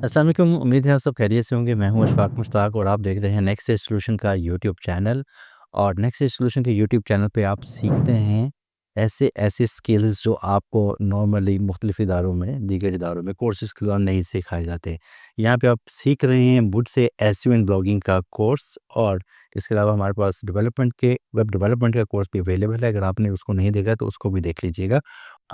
अस्सलाम वालेकुम। उम्मीद है आप सब खैरियत से होंगे। मैं हूं अशफाक मुश्ताक और आप देख रहे हैं नेक्स्ट स्टेज सॉल्यूशन का यूट्यूब चैनल। और नेक्स्ट स्टेज सॉल्यूशन के यूट्यूब चैनल पे आप सीखते हैं ऐसे ऐसे स्किल्स जो आपको नॉर्मली मुख्तलिफ इदारों में, दीगर इदारों में कोर्सेज के दौरान नहीं सिखाए जाते। यहाँ पे आप सीख रहे हैं मुझ से एसईओ एंड ब्लॉगिंग का कोर्स। और इसके अलावा हमारे पास वेब डेवलपमेंट का कोर्स भी अवेलेबल है। अगर आपने उसको नहीं देखा तो उसको भी देख लीजिएगा।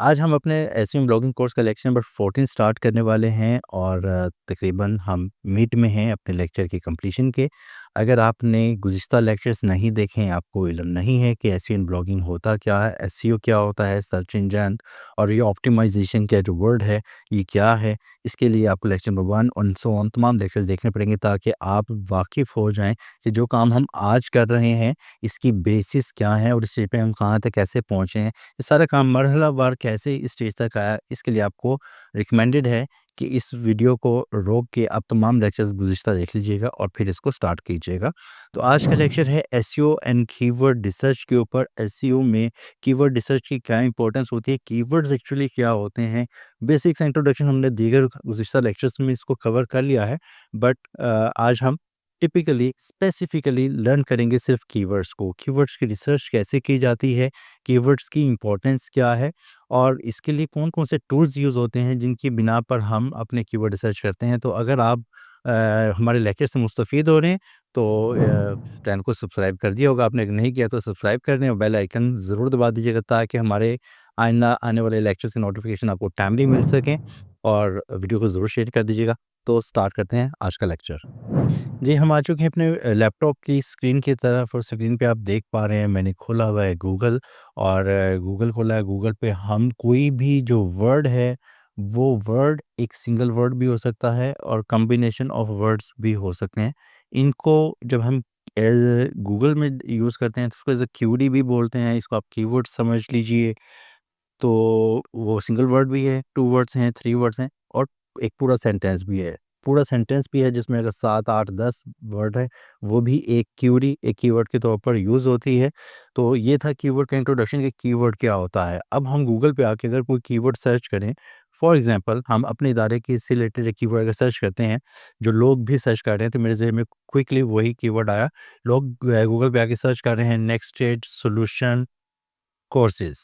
आज हम अपने एसईएम ब्लॉगिंग कोर्स का लेक्चर नंबर 14 स्टार्ट करने वाले हैं और तकरीबन हम मिड में हैं अपने लेक्चर की कंप्लीशन के। अगर आपने गुज़िश्ता लेक्चर्स नहीं देखे हैं, आपको इल्म नहीं है कि एसईएम ब्लॉगिंग होता क्या है, एसईओ क्या होता है, सर्च इंजन और ये ऑप्टिमाइज़ेशन का जो वर्ड है, ये क्या है, इसके लिए आपको लेक्चर नंबर 1 और सो ऑन तमाम लेक्चर्स देखने पड़ेंगे ताकि आप वाकिफ़ हो जाएँ कि जो काम हम आज कर रहे हैं, इसकी बेसिस क्या है और इस स्टेज पे हम कहाँ तक कैसे पहुँचे हैं। ये सारा काम मरहलावार कैसे इस स्टेज तक आया, इसके लिए आपको रिकमेंडेड है कि इस वीडियो को रोक के आप तमाम लेक्चर्स गुज़िश्ता देख लीजिएगा और फिर इसको स्टार्ट कीजिएगा। तो आज का लेक्चर है एसईओ एंड कीवर्ड रिसर्च के ऊपर। एसईओ में कीवर्ड रिसर्च की क्या इंपॉर्टेंस होती है, कीवर्ड्स एक्चुअली क्या होते हैं, बेसिक्स इंट्रोडक्शन हमने दीगर गुज़िश्ता लेक्चर्स में इसको कवर कर लिया है। बट आज हम टिपिकली स्पेसिफिकली लर्न करेंगे सिर्फ कीवर्ड्स को, कीवर्ड्स की रिसर्च कैसे की जाती है, कीवर्ड्स की इम्पोर्टेंस क्या है और इसके लिए कौन-कौन से टूल्स यूज़ होते हैं जिनकी बिना पर हम अपने कीवर्ड रिसर्च करते हैं। तो अगर आप हमारे लेक्चर से मुस्तफ़ीद हो रहे हैं तो चैनल को सब्सक्राइब कर दिया होगा आपने, अगर नहीं किया तो सब्सक्राइब कर दें और बेल आइकन ज़रूर दबा दीजिएगा ताकि हमारे आइंदा आने वाले लेक्चर्स की नोटिफिकेशन आपको टाइमली मिल सकें। और वीडियो को ज़रूर शेयर कर दीजिएगा। तो स्टार्ट करते हैं आज का लेक्चर। जी, हम आ चुके हैं अपने लैपटॉप की स्क्रीन की तरफ और स्क्रीन पे आप देख पा रहे हैं मैंने खोला हुआ है गूगल। और गूगल खोला है। गूगल पे हम कोई भी जो वर्ड है, वो वर्ड एक सिंगल वर्ड भी हो सकता है और कॉम्बिनेशन ऑफ वर्ड्स भी हो सकते हैं। इनको जब हम गूगल में यूज़ करते हैं तो उसको एज़ अ क्यूडी भी बोलते हैं, इसको आप कीवर्ड समझ लीजिए। तो वो सिंगल वर्ड भी है, 2 वर्ड्स हैं, 3 वर्ड्स हैं और एक पूरा सेंटेंस भी है। पूरा सेंटेंस भी है जिसमें अगर 7, 8, 10 वर्ड है, वो भी एक क्यूरी, एक कीवर्ड के तौर पर यूज़ होती है। तो ये था कीवर्ड का इंट्रोडक्शन कि कीवर्ड क्या होता है। अब हम गूगल पे आके अगर कोई कीवर्ड सर्च करें, फॉर एग्ज़ाम्पल हम अपने इदारे के से रिलेटेड एक कीवर्ड अगर सर्च करते हैं, जो लोग भी सर्च कर रहे हैं, तो मेरे ज़हन में क्विकली वही कीवर्ड आया। लोग गूगल पे आके सर्च कर रहे हैं नेक्स्ट स्टेज सॉल्यूशन कोर्सेज़।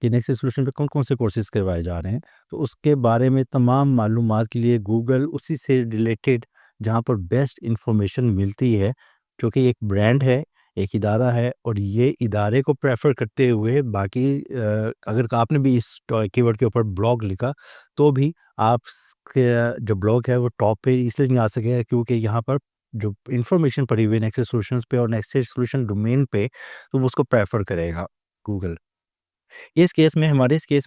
कि नेक्स्ट सॉल्यूशन पे कौन-कौन से कोर्सेज़ करवाए जा रहे हैं। तो उसके बारे में तमाम मालूमात के लिए गूगल उसी से रिलेटेड जहाँ पर बेस्ट इन्फॉर्मेशन मिलती है, जो कि एक ब्रांड है, एक इदारा है और ये इदारे को प्रेफ़र करते हुए बाकी अगर आपने भी इस कीवर्ड के ऊपर ब्लॉग लिखा, तो भी आप स जो ब्लॉग है वो टॉप पे इसलिए नहीं आ सकेगा क्योंकि यहाँ पर जो इन्फॉर्मेशन पड़ी हुई है नेक्स्ट सॉल्यूशंस पे और नेक्स्ट सॉल्यूशन डोमेन पे, तो वो उसको प्रेफ़र करेगा गूगल। इस केस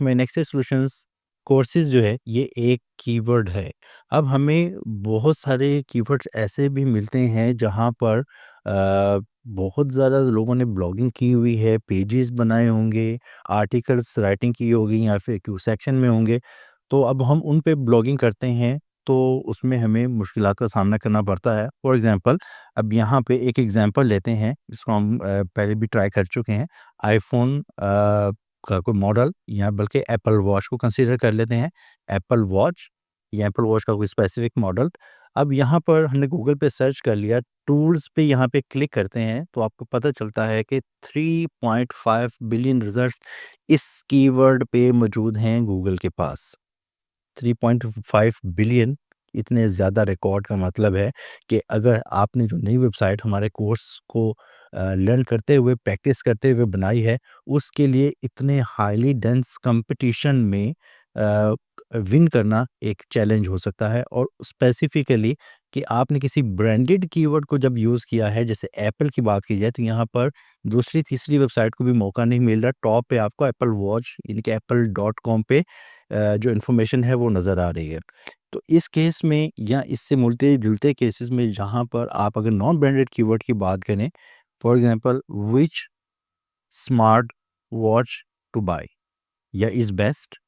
में नेक्सस सॉल्यूशंस कोर्सेज़ जो है ये एक कीवर्ड है। अब हमें बहुत सारे कीवर्ड्स ऐसे भी मिलते हैं जहाँ पर बहुत ज़्यादा लोगों ने ब्लॉगिंग की हुई है, पेजेस बनाए होंगे, आर्टिकल्स राइटिंग की होगी या फिर क्यू सेक्शन में होंगे। तो अब हम उन पे ब्लॉगिंग करते हैं तो उसमें हमें मुश्किलात का सामना करना पड़ता है। फॉर एग्ज़ाम्पल अब यहाँ पे एक एग्ज़ाम्पल लेते हैं जिसको हम पहले भी ट्राई कर चुके हैं। आईफ़ोन का कोई मॉडल या बल्कि एप्पल वॉच को कंसीडर कर लेते हैं। एप्पल वॉच या एप्पल वॉच का कोई स्पेसिफिक मॉडल। अब यहाँ पर हमने गूगल पे सर्च कर लिया, टूल्स पे यहाँ पे क्लिक करते हैं तो आपको पता चलता है कि 3.5 बिलियन रिजल्ट्स इस कीवर्ड पे मौजूद हैं गूगल के पास। 3.5 बिलियन इतने ज़्यादा रिकॉर्ड का मतलब है कि अगर आपने जो नई वेबसाइट हमारे कोर्स को लर्न करते हुए, प्रैक्टिस करते हुए बनाई है, उसके लिए इतने हाईली डेंस कंपटीशन में अ, विन करना एक चैलेंज हो सकता है। और स्पेसिफिकली कि आपने किसी ब्रांडेड कीवर्ड को जब यूज़ किया है, जैसे एप्पल की बात की जाए, तो यहाँ पर दूसरी, तीसरी वेबसाइट को भी मौका नहीं मिल रहा। टॉप पे आपको एप्पल वॉच यानी कि एप्पल डॉट कॉम पे जो इन्फॉर्मेशन है वो नज़र आ रही है। तो इस केस में या इससे मिलते-जुलते केसेस में जहाँ पर आप अगर नॉन ब्रांडेड कीवर्ड की बात करें, for example which smart watch to buy या इज़ बेस्ट,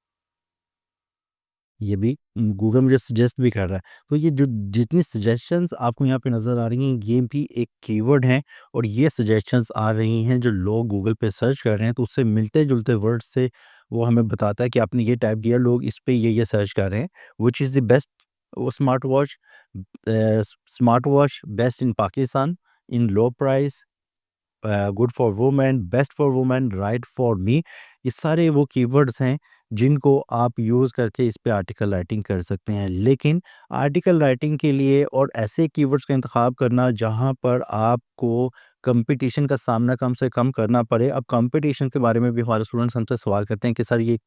ये भी गूगल मुझे सजेस्ट भी कर रहा है। तो ये जो जितनी सजेशंस आपको यहाँ पे नज़र आ रही हैं, ये भी एक कीवर्ड हैं और ये सजेशंस आ रही हैं जो लोग गूगल पे सर्च कर रहे हैं, तो उससे मिलते-जुलते वर्ड से वो हमें बताता है कि आपने ये टाइप किया, लोग इस पे ये सर्च कर रहे हैं, व्हिच इज़ द बेस्ट वो smart watch best in Pakistan, in low price, good for women, best for women, right for me. ये सारे वो कीवर्ड्स हैं जिनको आप यूज़ करके इस पे आर्टिकल राइटिंग कर सकते हैं। लेकिन आर्टिकल राइटिंग के लिए और ऐसे कीवर्ड्स का इंतखाब करना जहाँ पर आपको कंपटीशन का सामना कम से कम करना पड़े। अब कंपटीशन के बारे में भी हमारे स्टूडेंट्स हमसे सवाल करते हैं कि सर ये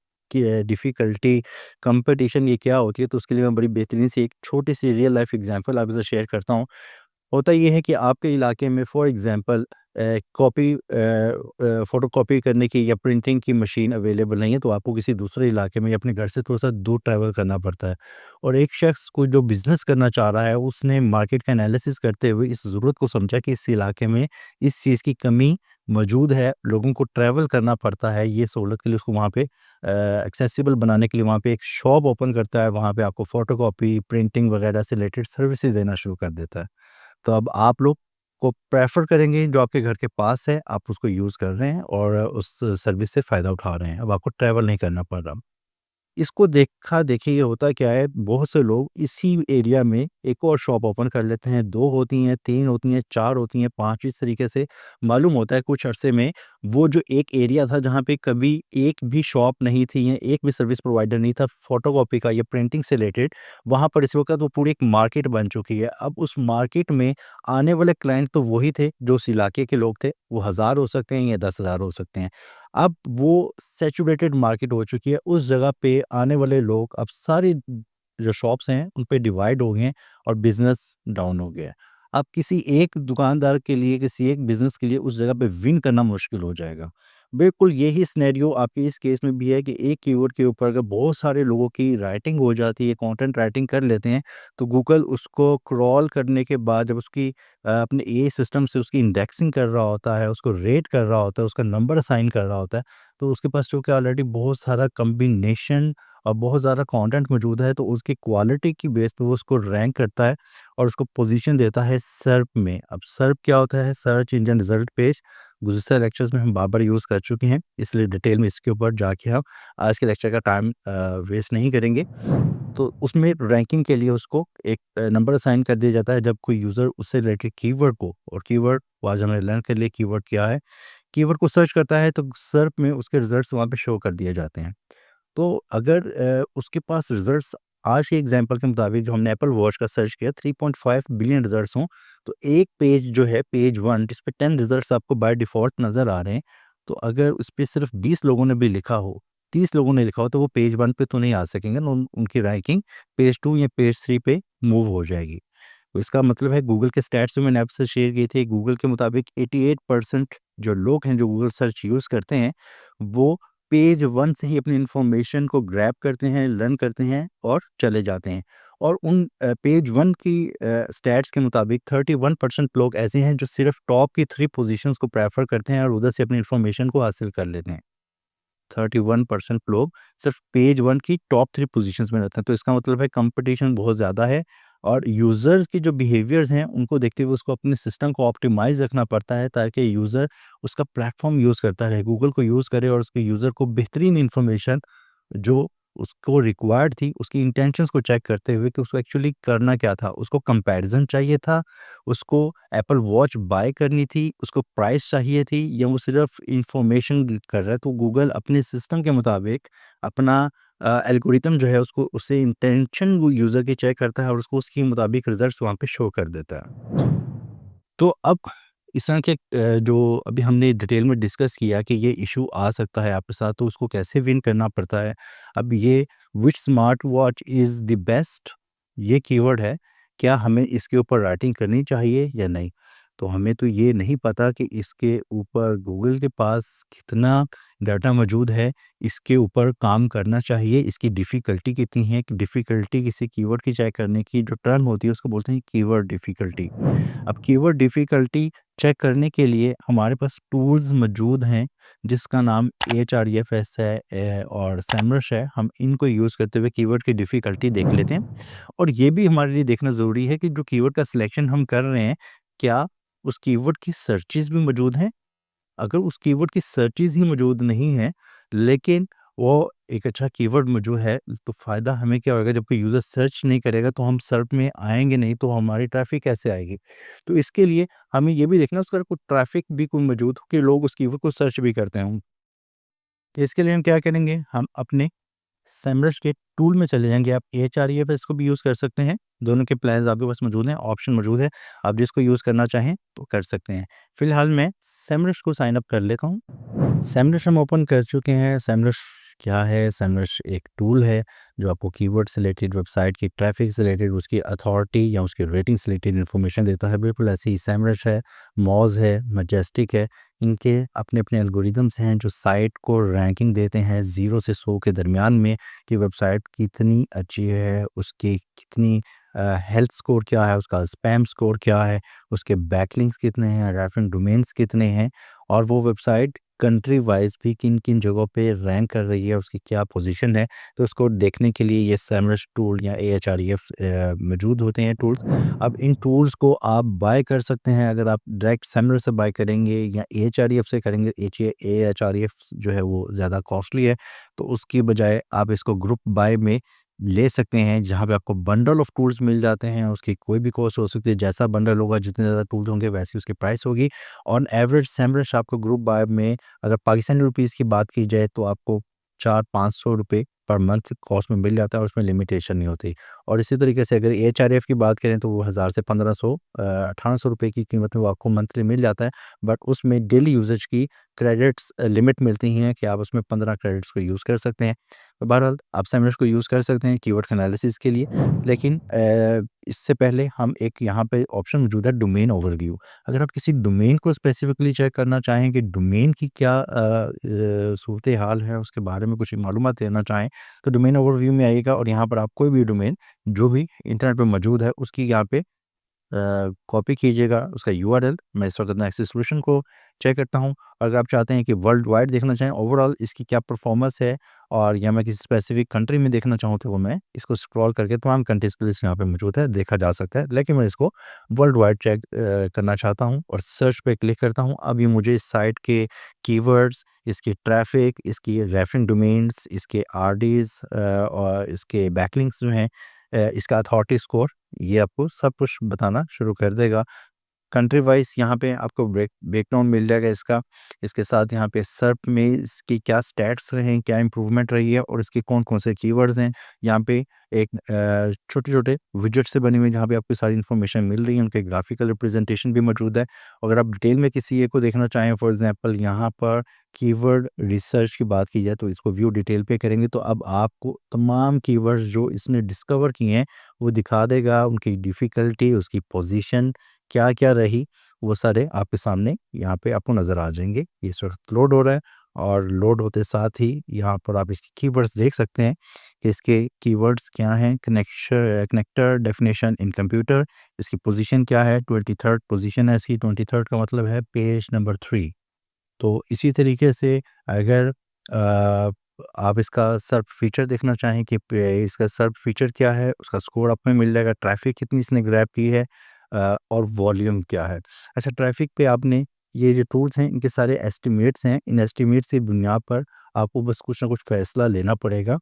डिफ़िकल्टी कंपटीशन ये क्या होती है? तो उसके लिए मैं बड़ी बेहतरीन सी एक छोटी सी रियल लाइफ़ एग्ज़ाम्पल आपके साथ शेयर करता हूँ। होता ये है कि आपके इलाके में फॉर एग्ज़ाम्पल फ़ोटोकॉपी करने की या प्रिंटिंग की मशीन अवेलेबल नहीं है, तो आपको किसी दूसरे इलाके में या अपने घर से थोड़ा-सा दूर ट्रैवल करना पड़ता है। और एक शख़्स को जो बिज़नेस करना चाह रहा है, उसने मार्केट का एनालिसिस करते हुए इस ज़रूरत को समझा कि इस इलाके में इस चीज़ की कमी मौजूद है, लोगों को ट्रैवल करना पड़ता है, ये सहूलत के लिए उसको वहाँ पे एक्सेसिबल बनाने के लिए वहाँ पे एक शॉप ओपन करता है, वहाँ पे आपको फ़ोटोकॉपी, प्रिंटिंग वगैरह से रिलेटेड सर्विसेज़ देना शुरू कर देता है। तो अब आप लोग को प्रेफ़र करेंगे जो आपके घर के पास है, आप उसको यूज़ कर रहे हैं और उस सर्विस से फ़ायदा उठा रहे हैं। अब आपको ट्रैवल नहीं करना पड़ रहा। इसको देखा-देखी ये होता क्या है, बहुत से लोग इसी एरिया में एक और शॉप ओपन कर लेते हैं, 2 होती हैं, 3 होती हैं, 4 होती हैं, 5 इस तरीके से मालूम होता है कुछ अरसे में वो जो एक एरिया था जहाँ पे कभी एक भी शॉप नहीं थी या एक भी सर्विस प्रोवाइडर नहीं था फ़ोटोकॉपी का या प्रिंटिंग से रिलेटेड, वहाँ पर इस वक़्त वो पूरी एक मार्केट बन चुकी है। अब उस मार्केट में आने वाले क्लाइंट तो वही थे जो उस इलाके के लोग थे, वो 1000 हो सकते हैं या 10,000 हो सकते हैं। अब वो सैचुरेटेड मार्केट हो चुकी है, उस जगह पे आने वाले लोग अब सारी जो शॉप्स हैं, उन पे डिवाइड हो गए हैं और बिज़नेस डाउन हो गया है। अब किसी एक दुकानदार के लिए, किसी एक बिज़नेस के लिए उस जगह पे विन करना मुश्किल हो जाएगा। बिल्कुल यही सिनेरियो आपके इस केस में भी है कि एक कीवर्ड के ऊपर अगर बहुत सारे लोगों की राइटिंग हो जाती है, कंटेंट राइटिंग कर लेते हैं, तो गूगल उसको क्रॉल करने के बाद जब उसकी अपने एआई सिस्टम से उसकी इंडेक्सिंग कर रहा होता है, उसको रेट कर रहा होता है, उसका नंबर असाइन कर रहा होता है, तो उसके पास चूँकि ऑलरेडी बहुत सारा कॉम्बिनेशन और बहुत ज़्यादा कंटेंट मौजूद है, तो उसकी क्वालिटी की बेस पे वो उसको रैंक करता है और उसको पोज़ीशन देता है सर्च में। अब सर्च क्या होता है? Search engine result page. गुज़िश्ता लेक्चर्स में हम बार-बार यूज़ कर चुके हैं, इसलिए डिटेल में इसके ऊपर जाके हम आज के लेक्चर का टाइम वेस्ट नहीं करेंगे। तो उसमें रैंकिंग के लिए उसको एक नंबर असाइन कर दिया जाता है जब कोई यूज़र उससे रिलेटेड कीवर्ड को और कीवर्ड को आज हमने लर्न कर लिया कीवर्ड क्या है। कीवर्ड को सर्च करता है तो सर्च में उसके रिज़ल्ट्स वहाँ पे शो कर दिए जाते हैं। तो अगर उसके पास रिज़ल्ट्स आज के एग्ज़ाम्पल के मुताबिक जो हमने एप्पल वॉच का सर्च किया 3.5 बिलियन रिज़ल्ट्स हों, तो एक पेज जो है पेज 1 जिस पे 10 रिज़ल्ट्स आपको बाय डिफ़ॉल्ट नज़र आ रहे हैं, तो अगर उस पे सिर्फ़ 20 लोगों ने भी लिखा हो, 30 लोगों ने लिखा हो तो वो पेज 1 पे तो नहीं आ सकेंगे ना, उनकी रैंकिंग पेज 2 या पेज 3 पे मूव हो जाएगी। तो इसका मतलब है गूगल के स्टैट्स जो मैंने आपसे शेयर किए थे, गूगल के मुताबिक 88% जो लोग हैं जो गूगल सर्च यूज़ करते हैं, वो पेज 1 से ही अपनी इन्फॉर्मेशन को ग्रैब करते हैं, लर्न करते हैं और चले जाते हैं। और उन पेज 1 की स्टैट्स के मुताबिक 31% लोग ऐसे हैं जो सिर्फ़ टॉप की 3 पोज़ीशंस को प्रेफ़र करते हैं और उधर से अपनी इन्फॉर्मेशन को हासिल कर लेते हैं। 31% लोग सिर्फ पेज 1 की टॉप 3 पोज़ीशंस में रहते हैं। तो इसका मतलब है कॉम्पिटिशन बहुत ज़्यादा है और यूज़र्स के जो बिहेवियर्स हैं, उनको देखते हुए उसको अपने सिस्टम को ऑप्टिमाइज़ रखना पड़ता है ताकि यूज़र उसका प्लेटफ़ॉर्म यूज़ करता रहे, गूगल को यूज़ करे और उसके यूज़र को बेहतरीन इन्फॉर्मेशन जो उसको रिक्वायर्ड थी, उसकी इंटेंशंस को चेक करते हुए कि उसको एक्चुअली करना क्या था। उसको कंपैरिज़न चाहिए था, उसको एप्पल वॉच बाय करनी थी, उसको प्राइस चाहिए थी या वो सिर्फ़ इन्फॉर्मेशन कर रहा है। तो गूगल अपने सिस्टम के मुताबिक अपना एल्गोरिथम जो है उसको उससे इंटेंशन वो यूज़र की चेक करता है और उसको उसके मुताबिक रिज़ल्ट्स वहाँ पे शो कर देता है। तो अब इस तरह के जो अभी हमने डिटेल में डिस्कस किया कि ये इशू आ सकता है आपके साथ, तो उसको कैसे विन करना पड़ता है। अब ये which smart watch is the best ये कीवर्ड है, क्या हमें इसके ऊपर राइटिंग करनी चाहिए या नहीं? तो हमें तो ये नहीं पता कि इसके ऊपर गूगल के पास कितना डाटा मौजूद है, इसके ऊपर काम करना चाहिए, इसकी डिफ़िकल्टी कितनी है कि डिफ़िकल्टी किसी कीवर्ड की चेक करने की जो टर्म होती है उसको बोलते हैं कीवर्ड डिफ़िकल्टी। अब कीवर्ड डिफ़िकल्टी चेक करने के लिए हमारे पास टूल्स मौजूद हैं, जिसका नाम एचआरएफएस है और सेमरश है। हम इनको यूज़ करते हुए कीवर्ड की डिफ़िकल्टी देख लेते हैं और ये भी हमारे लिए देखना ज़रूरी है कि जो कीवर्ड का सिलेक्शन हम कर रहे हैं, क्या उस कीवर्ड की सर्चेज़ भी मौजूद हैं? अगर उस कीवर्ड की सर्चेज़ ही मौजूद नहीं हैं, लेकिन वो एक अच्छा कीवर्ड मौजूद है, तो फ़ायदा हमें क्या होगा, जब कोई यूज़र सर्च नहीं करेगा तो हम सर्च में आएँगे नहीं, तो हमारी ट्रैफ़िक कैसे आएगी? तो इसके लिए हमें ये भी देखना है उसका कोई ट्रैफ़िक भी कोई मौजूद हो कि लोग उस कीवर्ड को सर्च भी करते हों। तो इसके लिए हम क्या करेंगे, हम अपने सेमरश के टूल में चले जाएँगे, आप एएचआरईएफ इसको भी यूज़ कर सकते हैं। दोनों के प्लान्स आपके पास मौजूद हैं, ऑप्शन मौजूद है। आप जिसको यूज़ करना चाहें तो कर सकते हैं। फ़िलहाल मैं सेमरश को साइन अप कर लेता हूँ। सैमरश हम ओपन कर चुके हैं। सैमरश क्या है? सैमरश एक टूल है जो आपको कीवर्ड से रिलेटेड, वेबसाइट की ट्रैफ़िक से रिलेटेड, उसकी अथॉरिटी या उसकी रेटिंग से रिलेटेड इन्फॉर्मेशन देता है। बिल्कुल ऐसे ही सैमरश है, मॉज़ है, मैजेस्टिक है। इनके अपने-अपने एल्गोरिदम्स हैं जो साइट को रैंकिंग देते हैं 0 से 100 के दरमियान में कि वेबसाइट कितनी अच्छी है, उसकी कितनी हेल्थ स्कोर क्या है, उसका स्पैम स्कोर क्या है, उसके बैकलिंक्स कितने हैं, रेफरेंस डोमेन्स कितने हैं और वो वेबसाइट कंट्री वाइज़ भी किन-किन जगहों पे रैंक कर रही है, उसकी क्या पोज़ीशन है। तो उसको देखने के लिए ये सैमरश टूल या एएचआरईएफ मौजूद होते हैं टूल्स। अब इन टूल्स को आप बाय कर सकते हैं, अगर आप डायरेक्ट सैमरश से बाय करेंगे या एएचआरईएफ से करेंगे, एएचआरईएफ जो है वो ज़्यादा कॉस्टली है, तो उसकी बजाय आप इसको ग्रुप बाय में ले सकते हैं, जहाँ पे आपको बंडल ऑफ टूल्स मिल जाते हैं। उसकी कोई भी कॉस्ट हो सकती है, जैसा बंडल होगा, जितने ज़्यादा टूल्स होंगे, वैसी उसकी प्राइस होगी। ऑन एवरेज सैमरश आपको ग्रुप बाय में, अगर पाकिस्तानी रुपीस की बात की जाए, तो आपको 400-500 रुपए पर मंथ कॉस्ट में मिल जाता है और उसमें लिमिटेशन नहीं होती। और इसी तरीके से अगर एएचआरएफ की बात करें तो वो 1000 से 1500 1800 रुपए की कीमत में वो आपको मंथली मिल जाता है। बट उसमें डेली यूजेज की क्रेडिट्स लिमिट मिलती हैं कि आप उसमें 15 क्रेडिट्स को यूज़ कर सकते हैं। तो बहरहाल आप सैमरश को यूज़ कर सकते हैं कीवर्ड एनालिसिस के लिए। लेकिन इससे पहले हम एक यहाँ पे ऑप्शन मौजूद है, डोमेन ओवरव्यू। अगर आप किसी डोमेन को स्पेसिफिकली चेक करना चाहें कि डोमेन की क्या सूरत हाल है, उसके बारे में कुछ मालूमात लेना चाहें, तो डोमेन ओवरव्यू में आइएगा और यहाँ पर आप कोई भी डोमेन जो भी इंटरनेट पे मौजूद है, उसकी यहाँ पे कॉपी कीजिएगा उसका यूआरएल। मैं इस वक्त अपना एक्सेस सॉल्यूशन को चेक करता हूँ। अगर आप चाहते हैं कि वर्ल्ड वाइड देखना चाहें ओवरऑल इसकी क्या परफॉर्मेंस है, और या मैं किसी स्पेसिफिक कंट्री में देखना चाहूँ, तो वो मैं इसको स्क्रॉल करके तमाम कंट्रीज़ की लिस्ट यहाँ पे मौजूद है, देखा जा सकता है। लेकिन मैं इसको वर्ल्ड वाइड चेक करना चाहता हूँ और सर्च पे क्लिक करता हूँ। अब ये मुझे इस साइट के कीवर्ड्स, इसकी ट्रैफ़िक, इसकी रेफरेंस डोमेन्स, इसके आरडीज़ और इसके बैकलिंक्स जो हैं, इसका अथॉरिटी स्कोर, ये आपको सब कुछ बताना शुरू कर देगा। कंट्री वाइज़ यहाँ पे आपको ब्रेकडाउन मिल जाएगा इसका। इसके साथ यहाँ पे सर्च में इसकी क्या स्टैट्स रहे हैं, क्या इम्प्रूवमेंट रही है और इसके कौन-कौन से कीवर्ड्स हैं। यहाँ पे एक छोटे-छोटे विजेट से बने हुए जहाँ पे आपको सारी इन्फॉर्मेशन मिल रही है, उनके ग्राफिकल रिप्रेजेंटेशन भी मौजूद है। अगर आप डिटेल में किसी एक को देखना चाहें, फॉर एग्ज़ाम्पल यहाँ पर कीवर्ड रिसर्च की बात की जाए, तो इसको व्यू डिटेल पे करेंगे तो अब आपको तमाम कीवर्ड्स जो इसने डिस्कवर किए हैं, वो दिखा देगा, उनकी डिफ़िकल्टी, उसकी पोज़ीशन क्या-क्या रही, वो सारे आपके सामने यहाँ पे आपको नज़र आ जाएँगे। ये इस वक़्त लोड हो रहा है और लोड होते साथ ही यहाँ पर आप इसके कीवर्ड्स देख सकते हैं कि इसके कीवर्ड्स क्या हैं। कनेक्टर डेफिनिशन इन कंप्यूटर, इसकी पोज़ीशन क्या है, 23rd पोज़ीशन है इसकी। 23rd का मतलब है पेज नंबर 3। तो इसी तरीके से अगर आप इसका सर्च फीचर देखना चाहें कि इसका सर्च फीचर क्या है, उसका स्कोर आप में मिल जाएगा, ट्रैफ़िक कितनी इसने ग्रैब की है और वॉल्यूम क्या है। अच्छा, ट्रैफ़िक पे आपने ये जो टूल्स हैं, इनके सारे एस्टिमेट्स हैं, इन एस्टिमेट्स की बुनियाद पर आपको बस कुछ ना कुछ फ़ैसला लेना पड़ेगा।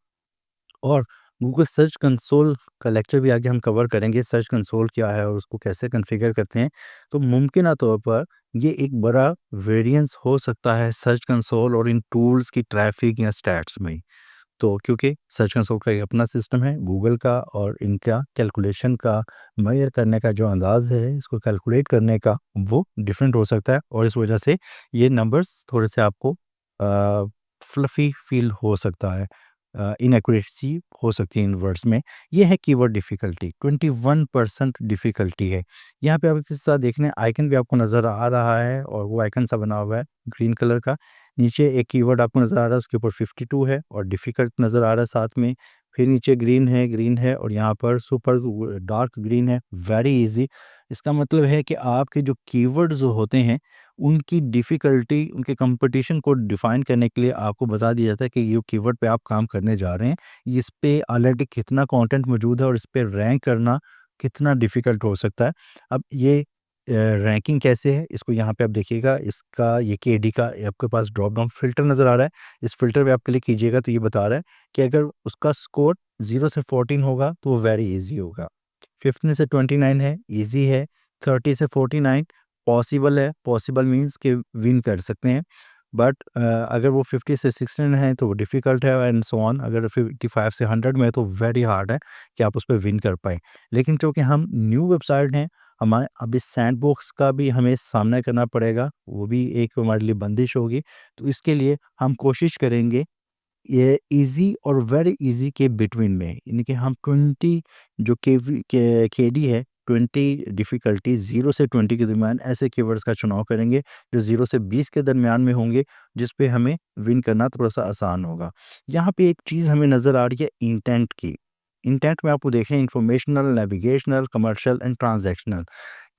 और गूगल सर्च कंसोल का लेक्चर भी आगे हम कवर करेंगे, सर्च कंसोल क्या है और उसको कैसे कॉन्फ़िगर करते हैं। तो मुमकिना तौर पर ये एक बड़ा वेरिएंस हो सकता है सर्च कंसोल और इन टूल्स की ट्रैफ़िक या स्टैट्स में। तो क्योंकि सर्च कंसोल का एक अपना सिस्टम है गूगल का, और इनका कैलकुलेशन का, मेज़र करने का जो अंदाज़ है, इसको कैलकुलेट करने का, वो डिफ़रेंट हो सकता है और इस वजह से ये नंबर्स थोड़े से आपको फ्लफ़ी फ़ील हो सकता है। इनएक्यूरेसी हो सकती है इन वर्ड्स में। ये है कीवर्ड डिफ़िकल्टी, 21% डिफ़िकल्टी है। यहाँ पे आप इसके साथ देख रहे हैं आइकन भी आपको नज़र आ रहा है और वो आइकन सा बना हुआ है ग्रीन कलर का। नीचे एक कीवर्ड आपको नज़र आ रहा है, उसके ऊपर 52 है और डिफ़िकल्ट नज़र आ रहा है साथ में। फिर नीचे ग्रीन है और यहाँ पर सुपर डार्क ग्रीन है, वेरी ईज़ी। इसका मतलब है कि आपके जो कीवर्ड्स जो होते हैं, उनकी डिफ़िकल्टी, उनके कॉम्पिटिशन को डिफ़ाइन करने के लिए आपको बता दिया जाता है कि ये कीवर्ड पे आप काम करने जा रहे हैं। इस पे ऑलरेडी कितना कंटेंट मौजूद है और इस पे रैंक करना कितना डिफ़िकल्ट हो सकता है। अब ये रैंकिंग कैसे है इसको यहाँ पे आप देखिएगा, इसका ये केडी का आपके पास ड्रॉप डाउन फ़िल्टर नज़र आ रहा है। इस फ़िल्टर पे आप क्लिक कीजिएगा तो ये बता रहा है कि अगर उसका स्कोर 0 से 14 होगा तो वो वेरी ईज़ी होगा। 15 से 29 है, ईज़ी है। 30 से 49 पॉसिबल है, पॉसिबल मीन्स कि विन कर सकते हैं। बट अगर वो 50 से 16 है तो वो डिफ़िकल्ट है एंड सो ऑन। अगर 55 से 100 में है तो वेरी हार्ड है कि आप उस पे विन कर पाएँ। लेकिन चूँकि हम न्यू वेबसाइट हैं, हमारे अभी सैंडबॉक्स का भी हमें सामना करना पड़ेगा, वो भी एक हमारे लिए बंदिश होगी। तो इसके लिए हम कोशिश करेंगे ये ईज़ी और वेरी ईज़ी के बिटवीन में, यानी कि हम 20 जो केडी है, 20 डिफ़िकल्टी 0 से 20 के दरमियान ऐसे कीवर्ड्स का चुनाव करेंगे जो 0 से 20 के दरमियान में होंगे, जिस पे हमें विन करना थोड़ा-सा आसान होगा। यहाँ पे एक चीज़ हमें नज़र आ रही है इंटेंट की। इंटेंट में आपको देखें informational, navigational, commercial and transactional.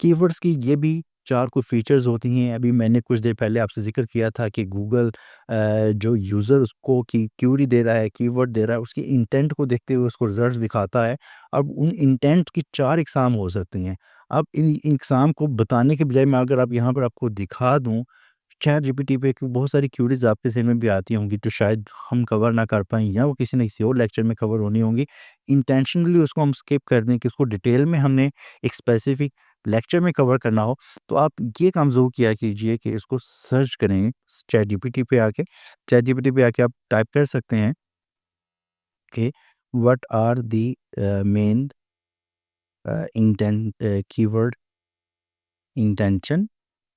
Keywords की ये भी 4 कुछ फीचर्स होती हैं। अभी मैंने कुछ देर पहले आपसे ज़िक्र किया था कि गूगल जो यूज़र उसको की क्यूरी दे रहा है, कीवर्ड दे रहा है, उसकी इंटेंट को देखते हुए उसको रिज़ल्ट्स दिखाता है। अब उन इंटेंट की 4 इकसाम हो सकती हैं। अब इन इकसाम को बताने के बजाय मैं अगर आप यहाँ पर आपको दिखा दूँ, चैट जीपीटी पे बहुत सारी क्यूरीज़ आपके ज़हन में भी आती होंगी जो शायद हम कवर ना कर पाएँ या वो किसी न किसी और लेक्चर में कवर होनी होंगी। इंटेंशनली उसको हम स्किप कर दें कि उसको डिटेल में हमने एक स्पेसिफिक लेक्चर में कवर करना हो, तो आप ये काम ज़रूर किया कीजिए कि इसको सर्च करें चैट जीपीटी पे आके। चैट जीपीटी पे आके आप टाइप कर सकते हैं कि what are the main keyword intention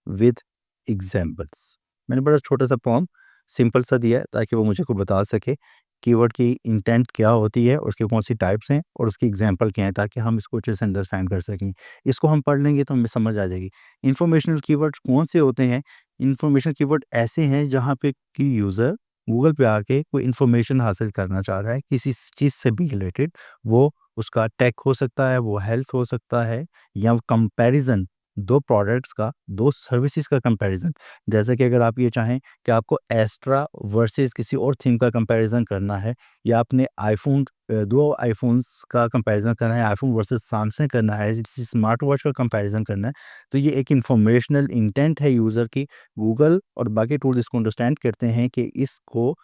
with examples. मैंने बड़ा छोटा-सा प्रॉम्प्ट सिंपल सा दिया है ताकि वो मुझे को बता सके कीवर्ड की इंटेंट क्या होती है, उसकी कौन-सी टाइप्स हैं और उसकी एग्ज़ाम्पल क्या है ताकि हम इसको अच्छे से अंडरस्टैंड कर सकें। इसको हम पढ़ लेंगे तो हमें समझ आ जाएगी। इन्फॉर्मेशनल कीवर्ड्स कौन से होते हैं? इन्फॉर्मेशनल कीवर्ड ऐसे हैं जहाँ पे कि यूज़र गूगल पे आके कोई इन्फॉर्मेशन हासिल करना चाह रहा है किसी चीज़ से भी रिलेटेड। वो उसका टेक हो सकता है, वो हेल्थ हो सकता है या कंपैरिज़न 2 प्रोडक्ट्स का, 2 सर्विसेज़ का कंपैरिज़न। जैसे कि अगर आप ये चाहें कि आपको एस्ट्रा वर्सेस किसी और थीम का कंपैरिज़न करना है या आपने 2 आईफ़ोन्स का कंपैरिज़न करना है, आईफ़ोन वर्सेस सैमसंग करना है, किसी स्मार्ट वॉच का कंपैरिज़न करना है, तो ये एक इन्फॉर्मेशनल इंटेंट है यूज़र की। गूगल और बाकी टूल्स इसको अंडरस्टैंड करते हैं कि इसको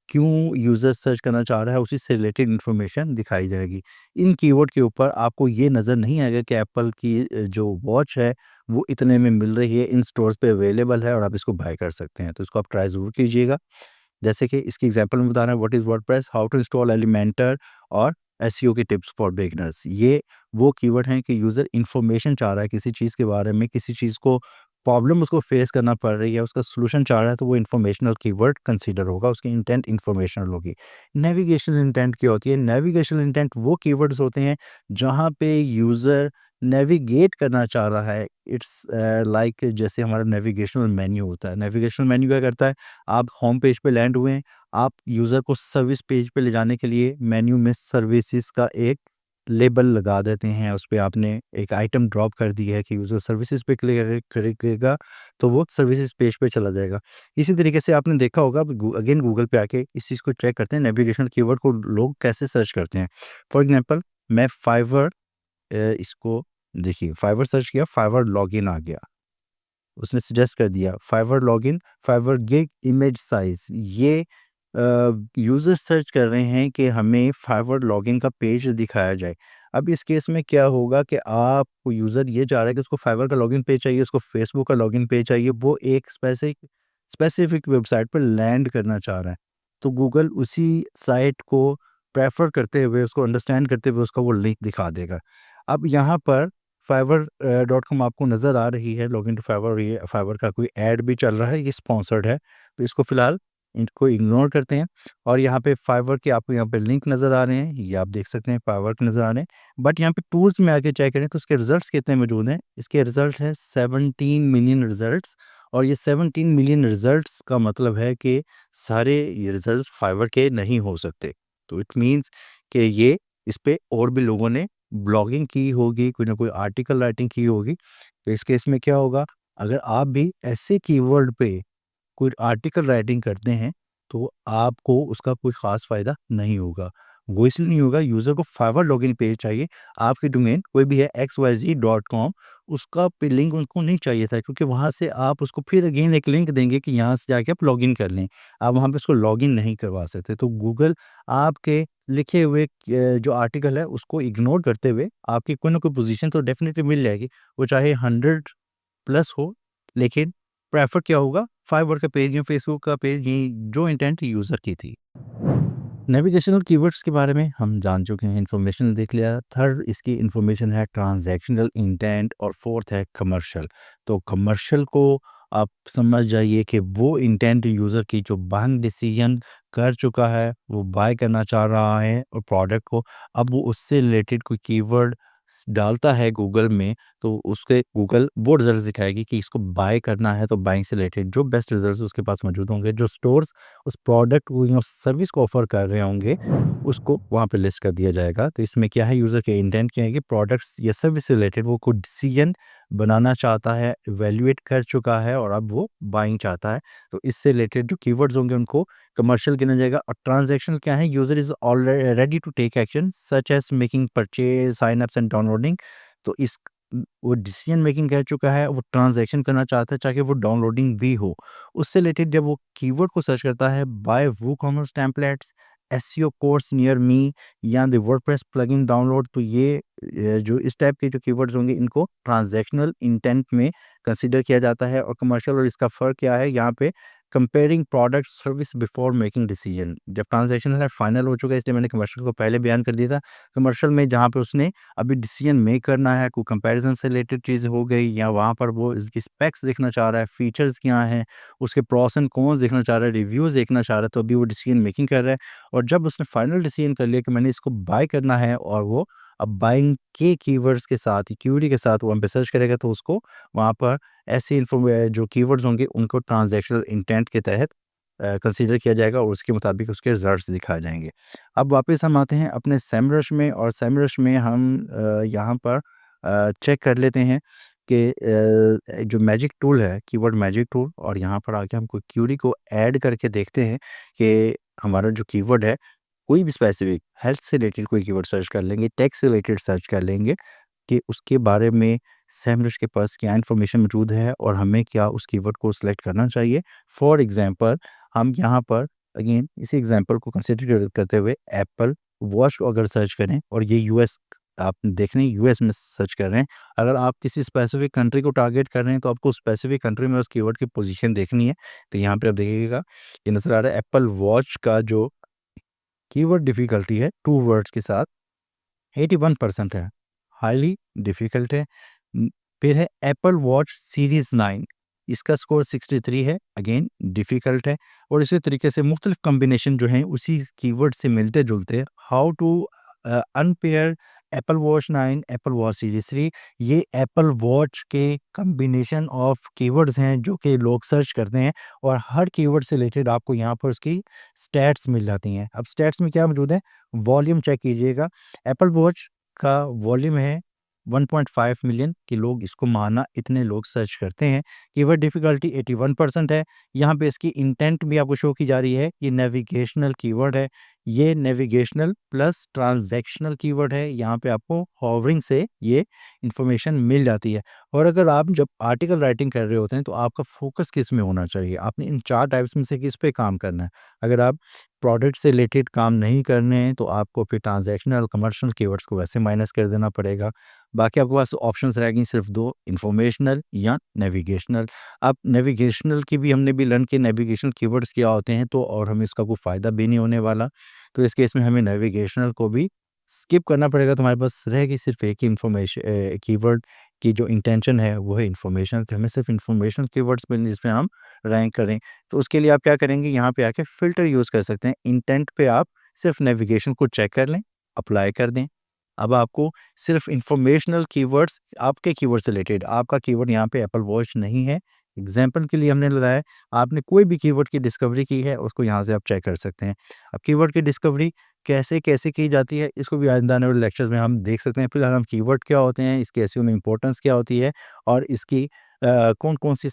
क्यों यूज़र सर्च करना चाह रहा है, उसी से रिलेटेड इन्फॉर्मेशन दिखाई जाएगी। इन कीवर्ड के ऊपर आपको ये नज़र नहीं आएगा कि एप्पल की जो वॉच है, वो इतने में मिल रही है, इन स्टोर्स पे अवेलेबल है और आप इसको बाय कर सकते हैं। तो इसको आप ट्राई ज़रूर कीजिएगा। जैसे कि इसकी एग्ज़ाम्पल में बता रहा है what is WordPress, how to install Elementor और एसईओ के टिप्स फॉर बिगिनर्स। ये वो कीवर्ड हैं कि यूज़र इन्फॉर्मेशन चाह रहा है किसी चीज़ के बारे में, किसी चीज़ को प्रॉब्लम उसको फेस करना पड़ रही है, उसका सॉल्यूशन चाह रहा है तो वो इन्फॉर्मेशनल कीवर्ड कंसीडर होगा, उसकी इंटेंट इन्फॉर्मेशनल होगी। नेविगेशनल इंटेंट क्या होती है? नेविगेशनल इंटेंट वो कीवर्ड्स होते हैं जहाँ पे यूज़र नेविगेट करना चाह रहा है। इट्स लाइक जैसे हमारा नेविगेशनल मेन्यू होता है। नेविगेशनल मेन्यू क्या करता है? आप होम पेज पे लैंड हुए हैं, आप यूज़र को सर्विस पेज पे ले जाने के लिए मेन्यू में सर्विसेज़ का एक लेबल लगा देते हैं, उस पे आपने एक आइटम ड्रॉप कर दी है कि यूज़र सर्विसेज़ पे क्लिक करेगा, तो वो सर्विसेज़ पेज पे चला जाएगा। इसी तरीके से आपने देखा होगा अगेन गूगल पे आके इस चीज़ को चेक करते हैं, नेविगेशनल कीवर्ड को लोग कैसे सर्च करते हैं। फॉर एग्ज़ाम्पल मैं फाइवर इसको देखिए फाइवर सर्च किया, फाइवर लॉगिन आ गया। उसने सजेस्ट कर दिया Fiverr login, Fiverr gig image size. ये यूज़र सर्च कर रहे हैं कि हमें फाइवर लॉगिन का पेज दिखाया जाए। अब इस केस में क्या होगा कि आप यूज़र ये चाह रहा है कि उसको फाइवर का लॉगिन पेज चाहिए, उसको फेसबुक का लॉगिन पेज चाहिए, वो एक स्पेसिफिक वेबसाइट पर लैंड करना चाह रहा है। तो गूगल उसी साइट को प्रेफ़र करते हुए, उसको अंडरस्टैंड करते हुए उसका वो लिंक दिखा देगा। अब यहाँ पर फाइवर डॉट कॉम आपको नज़र आ रही है, लॉगिन टू फाइवर, ये फाइवर का कोई ऐड भी चल रहा है, ये स्पॉन्सर्ड है। तो इसको फ़िलहाल इनको इग्नोर करते हैं और यहाँ पे फाइवर के आपको यहाँ पे लिंक नज़र आ रहे हैं, ये आप देख सकते हैं फाइवर के नज़र आ रहे हैं। बट यहाँ पे टूल्स में आके चेक करें तो उसके रिज़ल्ट्स कितने मौजूद हैं, इसके रिज़ल्ट है 17 मिलियन रिज़ल्ट्स और ये 17 मिलियन रिज़ल्ट्स का मतलब है कि सारे ये रिज़ल्ट्स फाइवर के नहीं हो सकते। तो इट मीन्स कि ये इस पे और भी लोगों ने ब्लॉगिंग की होगी, कोई ना कोई आर्टिकल राइटिंग की होगी। तो इस केस में क्या होगा, अगर आप भी ऐसे कीवर्ड पे कोई आर्टिकल राइटिंग करते हैं, तो आपको उसका कोई ख़ास फ़ायदा नहीं होगा। वो इसलिए नहीं होगा, यूज़र को फॉरवर्ड लॉगिन पेज चाहिए। आपकी डोमेन कोई भी है xyz.com, उसका पे लिंक उनको नहीं चाहिए था, क्योंकि वहाँ से आप उसको फिर अगेन एक लिंक देंगे कि यहाँ से जाके आप लॉगिन कर लें। आप वहाँ पे उसको लॉगिन नहीं करवा सकते। तो गूगल आपके लिखे हुए जो आर्टिकल है उसको इग्नोर करते हुए आपकी कोई ना कोई पोज़ीशन तो डेफ़िनिटली मिल जाएगी। वो चाहे 100 प्लस हो, लेकिन प्रेफ़र क्या होगा, 5 वर्ड का पेज या फेसबुक का पेज, ये जो इंटेंट यूज़र की थी। नेविगेशनल कीवर्ड्स के बारे में हम जान चुके हैं, इन्फॉर्मेशन देख लिया। थर्ड इसकी इन्फॉर्मेशन है ट्रांजैक्शनल इंटेंट, और फोर्थ है कमर्शियल। तो कमर्शियल को आप समझ जाइए कि वो इंटेंट यूज़र की जो बाइंग डिसीजन कर चुका है, वो बाय करना चाह रहा है और प्रोडक्ट को, अब वो उससे रिलेटेड कोई कीवर्ड डालता है गूगल में, तो उसके गूगल वो रिजल्ट दिखाएगी कि इसको बाय करना है, तो बाइंग से रिलेटेड जो बेस्ट रिजल्ट्स उसके पास मौजूद होंगे, जो स्टोर्स उस प्रोडक्ट को या सर्विस को ऑफर कर रहे होंगे, उसको वहाँ पे लिस्ट कर दिया जाएगा। तो इसमें क्या है, यूज़र के इंटेंट क्या है कि प्रोडक्ट्स या सर्विस से रिलेटेड वो कोई डिसीजन बनाना चाहता है, इवैल्यूएट कर चुका है और अब वो बाइंग चाहता है। तो इससे रिलेटेड जो कीवर्ड्स होंगे उनको कमर्शियल गिना जाएगा। और ट्रांजैक्शनल क्या है, user is already to take action such as making purchase, sign ups and downloading. तो वो डिसीजन मेकिंग कर चुका है, वो ट्रांज़ैक्शन करना चाहता है, चाहे वो डाउनलोडिंग भी हो। उससे रिलेटेड जब वो कीवर्ड को सर्च करता है, buy WooCommerce templates, SEO course near me, या द वर्डप्रेस प्लगइन डाउनलोड, तो ये जो इस टाइप के जो कीवर्ड्स होंगे, इनको ट्रांजैक्शनल इंटेंट में कंसीडर किया जाता है। और कमर्शियल और इसका फ़र्क क्या है, यहाँ पे comparing product service before making decision. जब ट्रांजैक्शन है फाइनल हो चुका है, इसलिए मैंने कमर्शियल को पहले बयान कर दिया था। कमर्शियल में जहाँ पे उसने अभी डिसीजन मेक करना है, कोई कंपैरिजन से रिलेटेड चीज़ हो गई, या वहाँ पर वो इसकी स्पेक्स देखना चाह रहा है, फीचर्स क्या हैं, उसके प्रोस एंड कॉन्स देखना चाह रहा है, रिव्यूज़ देखना चाह रहा है, तो अभी वो डिसीजन मेकिंग कर रहा है। और जब उसने फाइनल डिसीजन कर लिया कि मैंने इसको बाय करना है, और वो अब बाइंग के कीवर्ड्स के साथ, क्यूरी के साथ वो हम पे सर्च करेगा, तो उसको वहाँ पर ऐसे जो कीवर्ड्स होंगे उनको ट्रांजैक्शनल इंटेंट के तहत कंसीडर किया जाएगा, और उसके मुताबिक उसके रिजल्ट्स दिखाए जाएंगे। अब वापस हम आते हैं अपने सेमरश में, और सेमरश में हम यहाँ पर चेक कर लेते हैं कि जो मैजिक टूल है, कीवर्ड मैजिक टूल, और यहाँ पर आके हम कोई क्यूरी को ऐड करके देखते हैं कि हमारा जो कीवर्ड है, कोई भी स्पेसिफिक हेल्थ से रिलेटेड कोई कीवर्ड सर्च कर लेंगे, टेक से रिलेटेड सर्च कर लेंगे, कि उसके बारे में सेमरश के पास क्या इन्फॉर्मेशन मौजूद है और हमें क्या उस कीवर्ड को सिलेक्ट करना चाहिए। फॉर एग्जांपल, हम यहाँ पर अगेन इसी एग्जांपल को कंसिडर करते हुए एप्पल वॉच को अगर सर्च करें, और ये यूएस, आप देख रहे हैं यूएस में सर्च कर रहे हैं। अगर आप किसी स्पेसिफिक कंट्री को टारगेट कर रहे हैं, तो आपको स्पेसिफिक कंट्री में उस कीवर्ड की पोजीशन देखनी है। तो यहाँ पे आप देखिएगा, ये नज़र आ रहा है एप्पल वॉच का जो कीवर्ड डिफ़िकल्टी है 2 वर्ड्स के साथ 81% है, हाईली डिफ़िकल्ट है। उम, फिर है एप्पल वॉच सीरीज़ 9, इसका स्कोर 63 है, अगेन डिफ़िकल्ट है। और इसी तरीके से मुख्तलिफ़ कॉम्बिनेशन जो हैं उसी कीवर्ड से मिलते-जुलते, how to unpair Apple Watch 9, Apple Watch Series 3, ये एप्पल वॉच के कॉम्बिनेशन ऑफ कीवर्ड्स हैं जो कि लोग सर्च करते हैं, और हर कीवर्ड से रिलेटेड आपको यहाँ पर उसकी स्टैट्स मिल जाती हैं। अब स्टैट्स में क्या मौजूद है, वॉल्यूम चेक कीजिएगा। एप्पल वॉच का वॉल्यूम है 1.5 मिलियन, कि लोग इसको माना इतने लोग सर्च करते हैं। कीवर्ड डिफ़िकल्टी 81% है। यहाँ पे इसकी इंटेंट भी आपको शो की जा रही है, ये नेविगेशनल कीवर्ड है। ये नेविगेशनल प्लस ट्रांज़ैक्शनल कीवर्ड है। यहाँ पे आपको होवरिंग से ये इन्फॉर्मेशन मिल जाती है। और अगर आप जब आर्टिकल राइटिंग कर रहे होते हैं, तो आपका फ़ोकस किस में होना चाहिए? आपने इन 4 टाइप्स में से किस पे काम करना है? अगर आप प्रोडक्ट से रिलेटेड काम नहीं करने हैं, तो आपको फिर ट्रांज़ैक्शनल, कमर्शियल कीवर्ड्स को वैसे माइनस कर देना पड़ेगा। बाकी आपके पास ऑप्शंस रह गई सिर्फ 2, इन्फॉर्मेशनल या नेविगेशनल। अब नेविगेशनल की भी हमने भी लर्न किया, नेविगेशनल कीवर्ड्स क्या होते हैं, तो और हमें इसका कोई फ़ायदा भी नहीं होने वाला। तो इस केस में हमें नेविगेशनल को भी स्किप करना पड़ेगा। तो हमारे पास रहेगी सिर्फ एक ही कीवर्ड की जो इंटेंशन है वो है इन्फॉर्मेशन। तो हमें सिर्फ इन्फॉर्मेशनल कीवर्ड्स मिलने जिसमें हम रैंक करें। तो उसके लिए आप क्या करेंगे, यहाँ पे आके फ़िल्टर यूज़ कर सकते हैं। इंटेंट पे आप सिर्फ नेविगेशन को चेक कर लें, अप्लाई कर दें। अब आपको सिर्फ इन्फॉर्मेशनल कीवर्ड्स, आपके कीवर्ड से रिलेटेड, आपका कीवर्ड यहाँ पे एप्पल वॉच नहीं है। एग्ज़ाम्पल के लिए हमने लगाया, आपने कोई भी कीवर्ड की डिस्कवरी की है, उसको यहाँ से आप चेक कर सकते हैं। अब कीवर्ड की डिस्कवरी कैसे-कैसे की जाती है, इसको भी आइंदा आने वाले लेक्चर्स में हम देख सकते हैं। फिलहाल हम कीवर्ड क्या होते हैं, इसके एसईओ में इम्पोर्टेंस क्या होती है, और इसकी कौन-कौन सी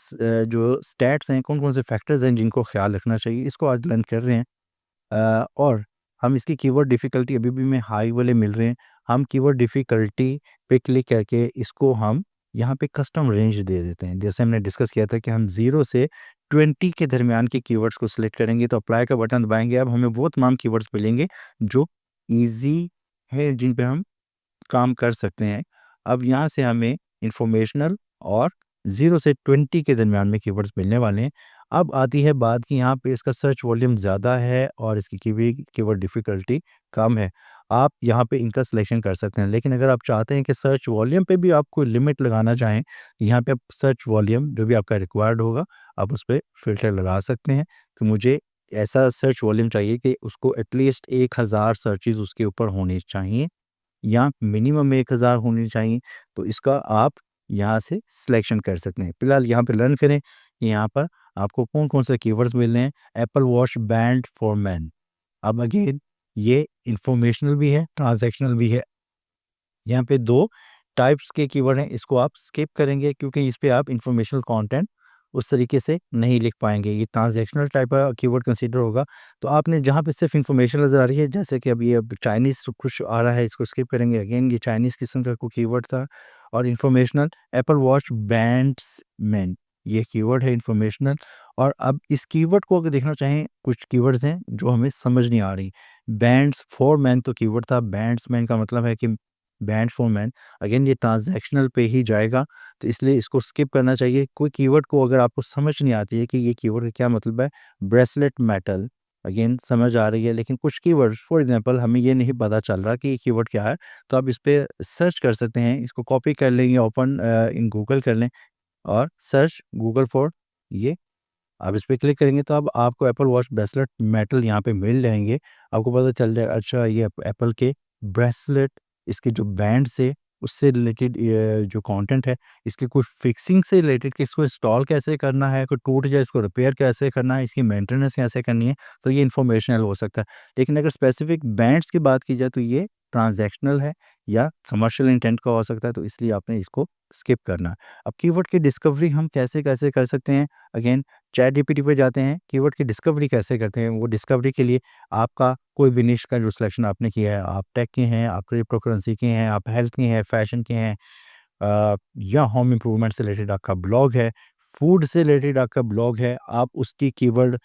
जो स्टैट्स हैं, कौन-कौन से फैक्टर्स हैं जिनको ख़्याल रखना चाहिए, इसको आज लर्न कर रहे हैं। और हम इसकी कीवर्ड डिफ़िकल्टी अभी भी में हाई वाले मिल रहे हैं। हम कीवर्ड डिफ़िकल्टी पे क्लिक करके इसको हम यहाँ पे कस्टम रेंज दे देते हैं। जैसे हमने डिस्कस किया था कि हम 0 से 20 के दरमियान के कीवर्ड्स को सिलेक्ट करेंगे तो अप्लाई का बटन दबाएँगे। अब हमें वो तमाम कीवर्ड्स मिलेंगे जो ईज़ी है, जिन पे हम काम कर सकते हैं। अब यहाँ से हमें इन्फॉर्मेशनल और 0 से 20 के दरमियान में कीवर्ड्स मिलने वाले हैं। अब आती है बात कि यहाँ पे इसका सर्च वॉल्यूम ज़्यादा है और इसकी कीवर्ड डिफ़िकल्टी कम है। आप यहाँ पे इनका सिलेक्शन कर सकते हैं। लेकिन अगर आप चाहते हैं कि सर्च वॉल्यूम पे भी आप कोई लिमिट लगाना चाहें, यहाँ पे आप सर्च वॉल्यूम जो भी आपका रिक्वायर्ड होगा, आप उस पे फ़िल्टर लगा सकते हैं कि मुझे ऐसा सर्च वॉल्यूम चाहिए कि उसको एटलीस्ट 1000 सर्चेज़ उसके ऊपर होने चाहिए या मिनिमम 1000 होनी चाहिए। तो इसका आप यहाँ से सिलेक्शन कर सकते हैं। फिलहाल यहाँ पे लर्न करें कि यहाँ पर आपको कौन-कौन से कीवर्ड्स मिल रहे हैं। Apple watch band for main. अब अगेन ये इन्फॉर्मेशनल भी है, ट्रांज़ैक्शनल भी है। यहाँ पे 2 टाइप्स के कीवर्ड हैं, इसको आप स्किप करेंगे क्योंकि इस पे आप इन्फॉर्मेशनल कंटेंट उस तरीके से नहीं लिख पाएँगे। ये ट्रांज़ैक्शनल टाइप का कीवर्ड कंसीडर होगा। तो आपने जहाँ पे सिर्फ़ इन्फॉर्मेशन नज़र आ रही है, जैसे कि अब चाइनीज़ कुछ आ रहा है, इसको स्किप करेंगे। अगेन ये चाइनीज़ किस्म का कोई कीवर्ड था। और informational Apple watch bands man, ये कीवर्ड है इन्फॉर्मेशनल। और अब इस कीवर्ड को अगर देखना चाहें, कुछ कीवर्ड्स हैं जो हमें समझ नहीं आ रही। बैंड्स फॉर मैन तो कीवर्ड था, बैंड्समैन का मतलब है कि बैंड फॉर मैन। अगेन ये ट्रांज़ैक्शनल पे ही जाएगा, तो इसलिए इसको स्किप करना चाहिए। कोई कीवर्ड को अगर आपको समझ नहीं आती है कि ये कीवर्ड का क्या मतलब है, ब्रेसलेट मेटल, अगेन समझ आ रही है, लेकिन कुछ कीवर्ड फॉर एग्ज़ाम्पल हमें ये नहीं पता चल रहा कि ये कीवर्ड क्या है, तो आप इस पे सर्च कर सकते हैं। इसको कॉपी कर लेंगे, ओपन इन गूगल कर लें और सर्च गूगल फॉर ये। आप इस पे क्लिक करेंगे तो अब आपको एप्पल वॉच ब्रेसलेट मेटल यहाँ पे मिल जाएँगे। आपको पता चल जाएगा, अच्छा ये एप्पल के ब्रेसलेट, इसके जो बैंड्स है उससे रिलेटेड जो कंटेंट है, इसकी कोई फिक्सिंग से रिलेटेड कि इसको इंस्टॉल कैसे करना है, कोई टूट जाए इसको रिपेयर कैसे करना है, इसकी मेंटेनेंस कैसे करनी है, तो ये इन्फॉर्मेशनल हो सकता है। लेकिन अगर स्पेसिफिक बैंड्स की बात की जाए तो ये ट्रांज़ैक्शनल है या कमर्शियल इंटेंट का हो सकता है, तो इसलिए आपने इसको स्किप करना है। अब कीवर्ड की डिस्कवरी हम कैसे-कैसे कर सकते हैं? अगेन चैट जीपीटी पे जाते हैं, कीवर्ड की डिस्कवरी कैसे करते हैं? वो डिस्कवरी के लिए आपका कोई भी निश का जो सिलेक्शन आपने किया है, आप टेक के हैं, आप क्रिप्टो करेंसी के हैं, आप हेल्थ के हैं, फैशन के हैं, या होम इम्प्रूवमेंट से रिलेटेड आपका ब्लॉग है, फूड से रिलेटेड आपका ब्लॉग है, आप उसकी कीवर्ड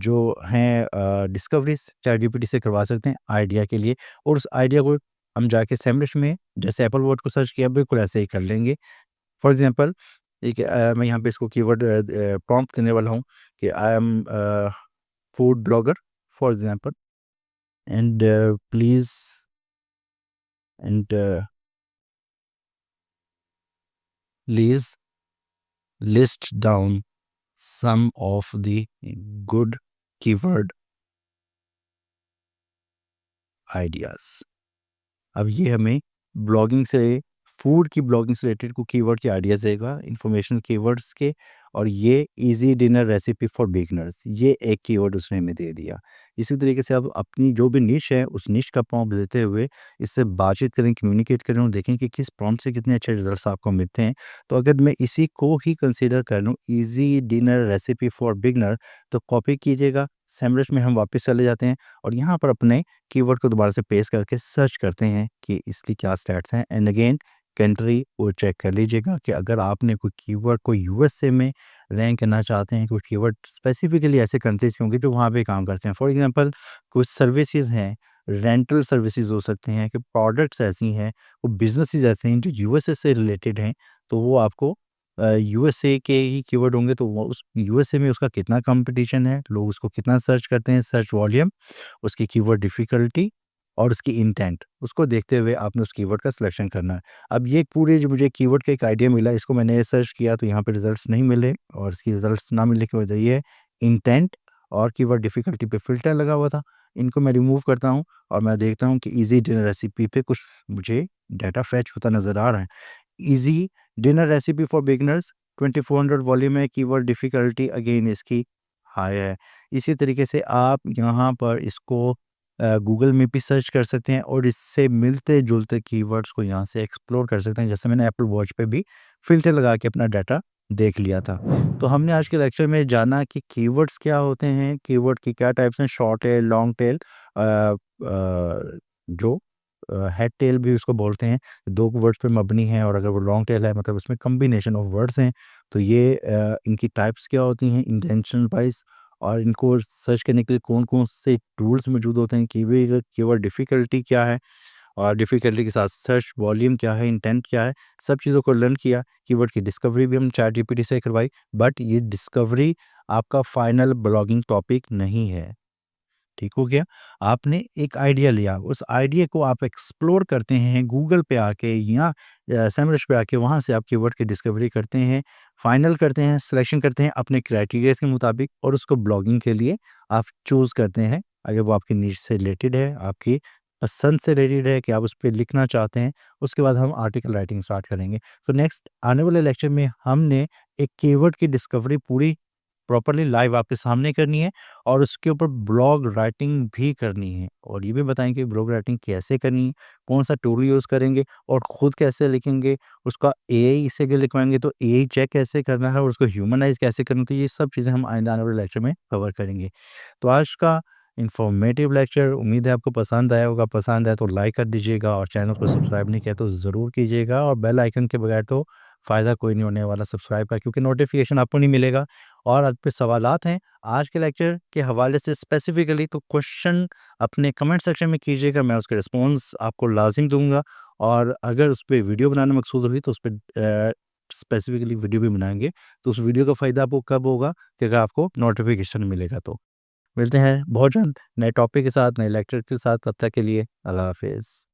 जो हैं डिस्कवरीज़ चैट जीपीटी से करवा सकते हैं आइडिया के लिए। और उस आइडिया को हम जाके सैमरिश में जैसे एप्पल वॉच को सर्च किया, बिल्कुल ऐसे ही कर लेंगे। फॉर एग्ज़ाम्पल एक मैं यहाँ पे इसको कीवर्ड प्रॉम्प्ट देने वाला हूँ कि I am food blogger for example and please and please list down some of the good keyword ideas. अब ये हमें ब्लॉगिंग से फूड की ब्लॉगिंग से रिलेटेड को कीवर्ड के आइडियाज़ देगा, इन्फॉर्मेशनल कीवर्ड्स के। और ये easy dinner recipe for beginners, ये एक कीवर्ड उसने हमें दे दिया। इसी तरीके से आप अपनी जो भी निश है, उस निश का प्रॉम्प्ट देते हुए इससे बातचीत करें, कम्युनिकेट करें और देखें कि किस प्रॉम्प्ट से कितने अच्छे रिज़ल्ट्स आपको मिलते हैं। तो अगर मैं इसी को ही कंसीडर कर लूँ, easy dinner recipe for beginner, तो कॉपी कीजिएगा, सैमरिश में हम वापस चले जाते हैं और यहाँ पर अपने कीवर्ड को दोबारा से पेस्ट करके सर्च करते हैं कि इसकी क्या स्टैट्स हैं। एंड अगेन कंट्री वो चेक कर लीजिएगा कि अगर आपने कोई कीवर्ड को यूएसए में रैंक करना चाहते हैं, कुछ कीवर्ड स्पेसिफिकली ऐसे कंट्रीज के होंगे जो वहाँ पे काम करते हैं। फॉर एग्जांपल कुछ सर्विसेज हैं, रेंटल सर्विसेज हो सकते हैं, कि प्रोडक्ट्स ऐसी हैं, वो बिजनेसेस ऐसे हैं जो यूएसए से रिलेटेड हैं, तो वो आपको यूएसए के ही कीवर्ड होंगे। तो वो उस यूएसए में उसका कितना कंपटीशन है, लोग उसको कितना सर्च करते हैं, सर्च वॉल्यूम, उसकी कीवर्ड डिफ़िकल्टी और उसकी इंटेंट, उसको देखते हुए आपने उस कीवर्ड का सिलेक्शन करना है। अब ये पूरे जो मुझे कीवर्ड का एक आइडिया मिला, इसको मैंने सर्च किया तो यहाँ पे रिज़ल्ट्स नहीं मिले और इसकी रिज़ल्ट्स ना मिलने की वजह ये है, इंटेंट और कीवर्ड डिफ़िकल्टी पे फ़िल्टर लगा हुआ था। इनको मैं रिमूव करता हूँ और मैं देखता हूँ कि ईज़ी डिनर रेसिपी पे कुछ मुझे डाटा फ़ेच होता नज़र आ रहा है। Easy dinner recipe for beginners 2400 volume है, कीवर्ड डिफ़िकल्टी अगेन इसकी हाई है। इसी तरीके से आप यहाँ पर इसको गूगल में भी सर्च कर सकते हैं और इससे मिलते-जुलते कीवर्ड्स को यहाँ से एक्सप्लोर कर सकते हैं। जैसे मैंने एप्पल वॉच पे भी फ़िल्टर लगा के अपना डाटा देख लिया था। तो हमने आज के लेक्चर में जाना कि कीवर्ड्स क्या होते हैं, कीवर्ड की क्या टाइप्स हैं, शॉर्ट टेल, लॉन्ग टेल जो हेड टेल भी उसको बोलते हैं, 2 वर्ड्स पे मबनी है, और अगर वो लॉन्ग टेल है मतलब उसमें कॉम्बिनेशन ऑफ वर्ड्स हैं। तो ये इनकी टाइप्स क्या होती हैं इंटेंशन वाइज़, और इनको सर्च करने के लिए कौन-कौन से टूल्स मौजूद होते हैं, कीवर्ड डिफ़िकल्टी क्या है, और डिफ़िकल्टी के साथ सर्च वॉल्यूम क्या है, इंटेंट क्या है, सब चीज़ों को लर्न किया। कीवर्ड की डिस्कवरी भी हम चैट जीपीटी से करवाई, बट ये डिस्कवरी आपका फाइनल ब्लॉगिंग टॉपिक नहीं है। ठीक हो गया? आपने एक आइडिया लिया, उस आइडिया को आप एक्सप्लोर करते हैं गूगल पे आके या सेमरश पे आके, वहाँ से आप कीवर्ड की डिस्कवरी करते हैं, फाइनल करते हैं, सिलेक्शन करते हैं अपने क्राइटेरिया के मुताबिक, और उसको ब्लॉगिंग के लिए आप चूज़ करते हैं। अगर वो आपकी नीश से रिलेटेड है, आपकी पसंद से रिलेटेड है कि आप उस पे लिखना चाहते हैं, उसके बाद हम आर्टिकल राइटिंग स्टार्ट करेंगे। तो नेक्स्ट आने वाले लेक्चर में हमने एक कीवर्ड की डिस्कवरी पूरी प्रॉपर्ली लाइव आपके सामने करनी है, और उसके ऊपर ब्लॉग राइटिंग भी करनी है, और ये भी बताएँगे ब्लॉग राइटिंग कैसे करनी है, कौन-सा टूल यूज़ करेंगे, और खुद कैसे लिखेंगे, उसका एआई से अगर लिखवाएँगे तो एआई चेक कैसे करना है, और उसको ह्यूमनाइज़ कैसे करना है, तो ये सब चीज़ें हम आने वाले लेक्चर में कवर करेंगे। तो आज का इन्फॉर्मेटिव लेक्चर उम्मीद है आपको पसंद आया होगा, पसंद आया तो लाइक कर दीजिएगा, और चैनल को सब्सक्राइब नहीं किया तो ज़रूर कीजिएगा, और बेल आइकन के बगैर तो फ़ायदा कोई नहीं होने वाला सब्सक्राइब का, क्योंकि नोटिफ़िकेशन आपको नहीं मिलेगा। और आप पे सवालात हैं आज के लेक्चर के हवाले से स्पेसिफिकली, तो क्वेश्चन अपने कमेंट सेक्शन में कीजिएगा, मैं उसके रिस्पॉन्स आपको लाजिम दूंगा, और अगर उस पर वीडियो बनाना मकसूद हुई तो उस पर स्पेसिफिकली वीडियो भी बनाएंगे। तो उस वीडियो का फ़ायदा आपको कब होगा कि अगर आपको नोटिफिकेशन मिलेगा तो। मिलते हैं बहुत जल्द नए टॉपिक के साथ, नए लेक्चर के साथ, तब तक के लिए अल्लाह हाफिज़।